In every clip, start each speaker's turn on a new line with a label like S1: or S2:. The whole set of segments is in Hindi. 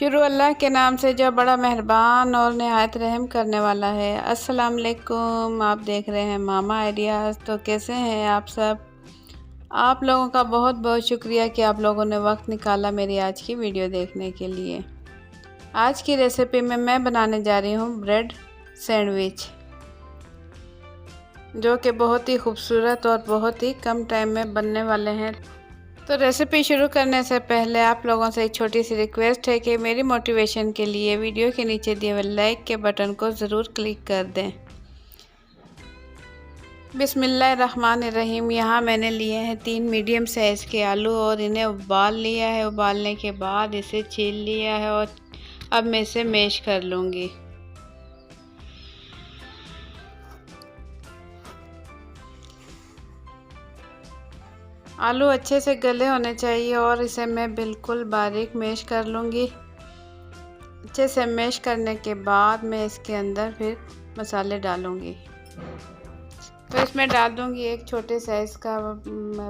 S1: शुरू अल्लाह के नाम से जो बड़ा मेहरबान और नहायत रहम करने वाला है। अस्सलाम वालेकुम। आप देख रहे हैं मामा आइडियाज़। तो कैसे हैं आप सब? आप लोगों का बहुत बहुत शुक्रिया कि आप लोगों ने वक्त निकाला मेरी आज की वीडियो देखने के लिए। आज की रेसिपी में मैं बनाने जा रही हूँ ब्रेड सैंडविच, जो कि बहुत ही खूबसूरत और बहुत ही कम टाइम में बनने वाले हैं। तो रेसिपी शुरू करने से पहले आप लोगों से एक छोटी सी रिक्वेस्ट है कि मेरी मोटिवेशन के लिए वीडियो के नीचे दिए हुए लाइक के बटन को ज़रूर क्लिक कर दें। बिस्मिल्लाहिर्रहमानिर्रहीम। यहाँ मैंने लिए हैं 3 मीडियम साइज़ के आलू और इन्हें उबाल लिया है। उबालने के बाद इसे छील लिया है और अब मैं इसे मैश कर लूँगी। आलू अच्छे से गले होने चाहिए और इसे मैं बिल्कुल बारीक मैश कर लूँगी। अच्छे से मैश करने के बाद मैं इसके अंदर फिर मसाले डालूँगी। तो इसमें डाल दूँगी एक छोटे साइज़ का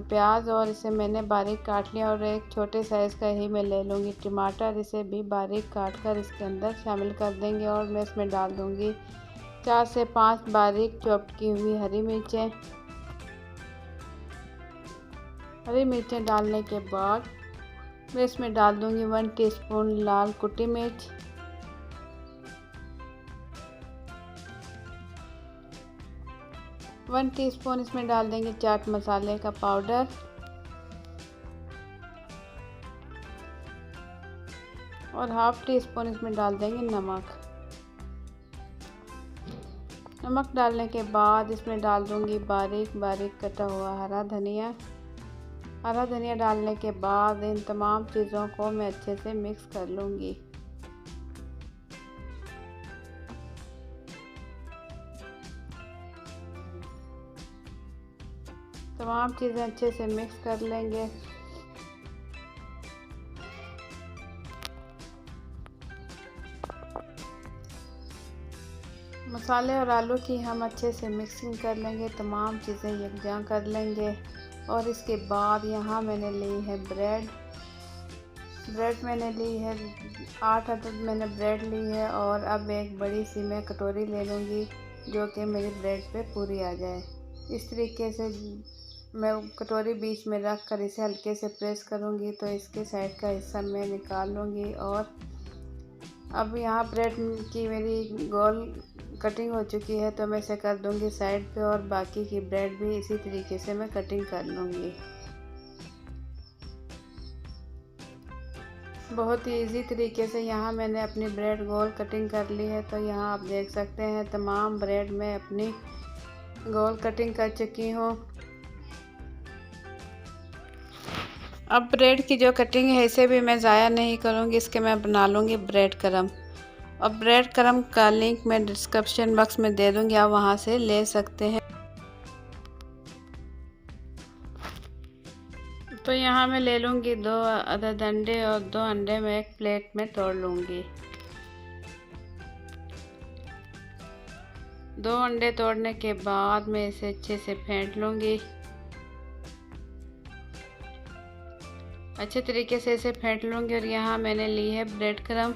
S1: प्याज और इसे मैंने बारीक काट लिया, और एक छोटे साइज़ का ही मैं ले लूँगी टमाटर, इसे भी बारीक काट कर इसके अंदर शामिल कर देंगे। और मैं इसमें डाल दूँगी 4 से 5 बारीक चॉप्ड की हुई हरी मिर्चें। हरी मिर्चें डालने के बाद मैं इसमें डाल दूँगी 1 टीस्पून लाल कुटी मिर्च, 1 टीस्पून इसमें डाल देंगे चाट मसाले का पाउडर, और हाफ टी स्पून इसमें डाल देंगे नमक। नमक डालने के बाद इसमें डाल दूँगी बारीक बारीक कटा हुआ हरा धनिया। हरा धनिया डालने के बाद इन तमाम चीज़ों को मैं अच्छे से मिक्स कर लूँगी। तमाम चीज़ें अच्छे से मिक्स कर लेंगे। मसाले और आलू की हम अच्छे से मिक्सिंग कर लेंगे, तमाम चीज़ें यकजा कर लेंगे। और इसके बाद यहाँ मैंने ली है ब्रेड मैंने ली है 8 अदद मैंने ब्रेड ली है। और अब एक बड़ी सी मैं कटोरी ले लूँगी जो कि मेरी ब्रेड पे पूरी आ जाए। इस तरीके से मैं कटोरी बीच में रख कर इसे हल्के से प्रेस करूँगी तो इसके साइड का हिस्सा मैं निकाल लूँगी। और अब यहाँ ब्रेड की मेरी गोल कटिंग हो चुकी है तो मैं इसे कर दूँगी साइड पे, और बाकी की ब्रेड भी इसी तरीके से मैं कटिंग कर लूँगी। बहुत ही इजी तरीके से यहाँ मैंने अपनी ब्रेड गोल कटिंग कर ली है। तो यहाँ आप देख सकते हैं तमाम ब्रेड मैं अपनी गोल कटिंग कर चुकी हूँ। अब ब्रेड की जो कटिंग है इसे भी मैं ज़ाया नहीं करूँगी, इसके मैं बना लूँगी ब्रेड क्रम। और ब्रेड क्रम का लिंक मैं डिस्क्रिप्शन बॉक्स में दे दूँगी, आप वहाँ से ले सकते हैं। तो यहाँ मैं ले लूँगी 2 अदद अंडे, और 2 अंडे मैं एक प्लेट में तोड़ लूँगी। 2 अंडे तोड़ने के बाद मैं इसे अच्छे से फेंट लूँगी। अच्छे तरीके से इसे फेंट लूँगी। और यहाँ मैंने ली है ब्रेड क्रम।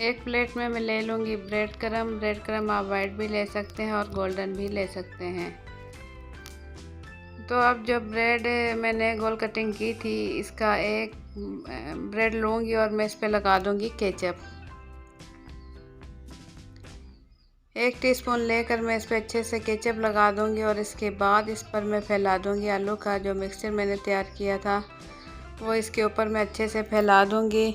S1: एक प्लेट में मैं ले लूँगी ब्रेड क्रम आप वाइट भी ले सकते हैं और गोल्डन भी ले सकते हैं। तो अब जो ब्रेड मैंने गोल कटिंग की थी इसका एक ब्रेड लूँगी और मैं इस पर लगा दूँगी केचप। 1 टीस्पून लेकर मैं इस पर अच्छे से केचप लगा दूँगी। और इसके बाद इस पर मैं फैला दूँगी आलू का जो मिक्सचर मैंने तैयार किया था, वो इसके ऊपर मैं अच्छे से फैला दूँगी।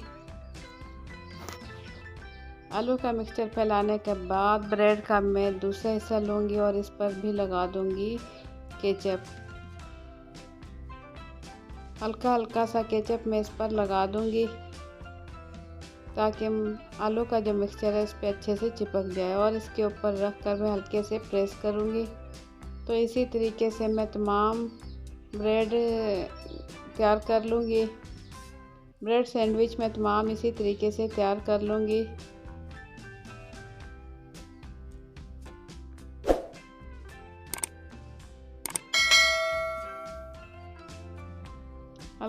S1: आलू का मिक्सचर फैलाने के बाद ब्रेड का मैं दूसरा हिस्सा लूँगी और इस पर भी लगा दूँगी केचप। हल्का हल्का सा केचप मैं इस पर लगा दूँगी ताकि आलू का जो मिक्सचर है इस पर अच्छे से चिपक जाए। और इसके ऊपर रख कर मैं हल्के से प्रेस करूँगी। तो इसी तरीके से मैं तमाम ब्रेड तैयार कर लूँगी। ब्रेड सैंडविच मैं तमाम इसी तरीके से तैयार कर लूँगी।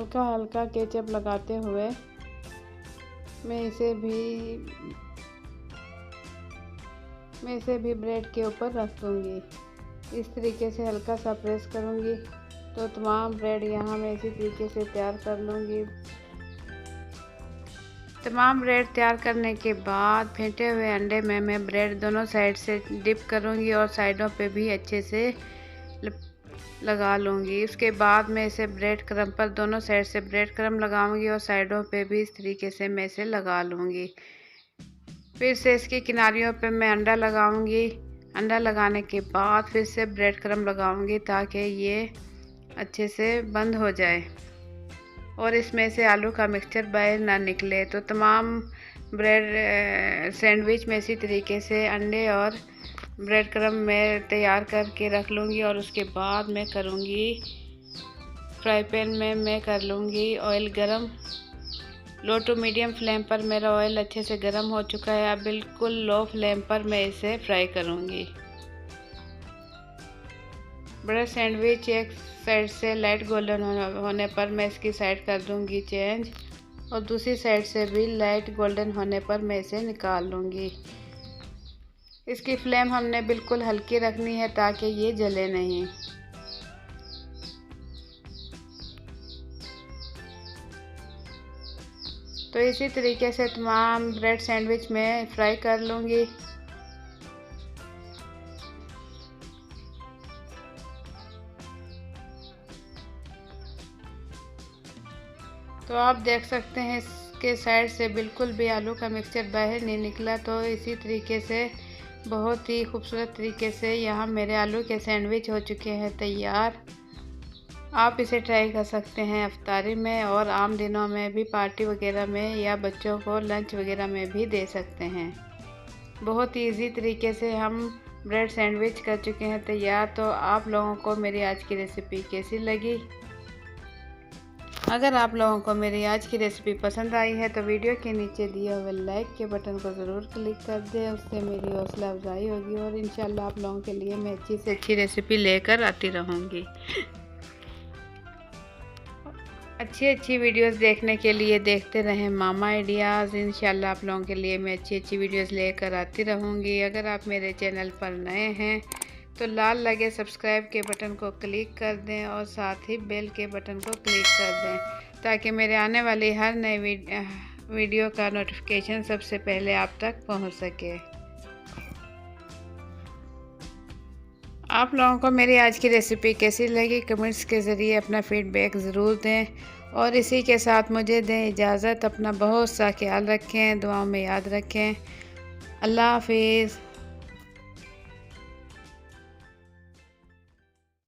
S1: हल्का हल्का केचप लगाते हुए मैं इसे भी ब्रेड के ऊपर रख दूँगी। इस तरीके से हल्का सा प्रेस करूँगी तो तमाम ब्रेड यहाँ मैं इसी तरीके से तैयार कर लूँगी। तमाम ब्रेड तैयार करने के बाद फेंटे हुए अंडे में मैं ब्रेड दोनों साइड से डिप करूँगी और साइडों पे भी अच्छे से लगा लूँगी। उसके बाद मैं इसे ब्रेड क्रम्ब पर दोनों साइड से ब्रेड क्रम्ब लगाऊँगी और साइडों पे भी इस तरीके से मैं इसे लगा लूँगी। फिर से इसकी किनारियों पे मैं अंडा लगाऊँगी। अंडा लगाने के बाद फिर से ब्रेड क्रम्ब लगाऊँगी ताकि ये अच्छे से बंद हो जाए और इसमें से आलू का मिक्सचर बाहर ना निकले। तो तमाम ब्रेड सैंडविच में इसी तरीके से अंडे और ब्रेड क्रम्ब मैं तैयार करके रख लूँगी और उसके बाद मैं करूँगी फ्राई पैन में मैं कर लूँगी ऑयल गरम। लो टू मीडियम फ्लेम पर मेरा ऑयल अच्छे से गरम हो चुका है। अब बिल्कुल लो फ्लेम पर मैं इसे फ्राई करूँगी। ब्रेड सैंडविच एक साइड से लाइट गोल्डन होने पर मैं इसकी साइड कर दूँगी चेंज और दूसरी साइड से भी लाइट गोल्डन होने पर मैं इसे निकाल लूँगी। इसकी फ्लेम हमने बिल्कुल हल्की रखनी है ताकि ये जले नहीं। तो इसी तरीके से तमाम ब्रेड सैंडविच में फ्राई कर लूँगी। तो आप देख सकते हैं इसके साइड से बिल्कुल भी आलू का मिक्सचर बाहर नहीं निकला। तो इसी तरीके से बहुत ही खूबसूरत तरीके से यहाँ मेरे आलू के सैंडविच हो चुके हैं तैयार। आप इसे ट्राई कर सकते हैं इफ्तारी में और आम दिनों में भी, पार्टी वगैरह में या बच्चों को लंच वगैरह में भी दे सकते हैं। बहुत ही ईजी तरीके से हम ब्रेड सैंडविच कर चुके हैं तैयार। तो आप लोगों को मेरी आज की रेसिपी कैसी लगी? अगर आप लोगों को मेरी आज की रेसिपी पसंद आई है तो वीडियो के नीचे दिए हुए लाइक के बटन को ज़रूर क्लिक कर दें। उससे मेरी हौसला अफजाई होगी और इंशाल्लाह आप लोगों के लिए मैं अच्छी से अच्छी रेसिपी लेकर आती रहूँगी। अच्छी वीडियोस देखने के लिए देखते रहें मामा आइडियाज़। इंशाल्लाह आप लोगों के लिए मैं अच्छी वीडियोस लेकर आती रहूँगी। अगर आप मेरे चैनल पर नए हैं तो लाल लगे सब्सक्राइब के बटन को क्लिक कर दें और साथ ही बेल के बटन को क्लिक कर दें ताकि मेरे आने वाली हर नई वीडियो का नोटिफिकेशन सबसे पहले आप तक पहुंच सके। आप लोगों को मेरी आज की रेसिपी कैसी लगी कमेंट्स के ज़रिए अपना फीडबैक ज़रूर दें और इसी के साथ मुझे दें इजाज़त। अपना बहुत सा ख्याल रखें, दुआओं में याद रखें। अल्लाह हाफिज़।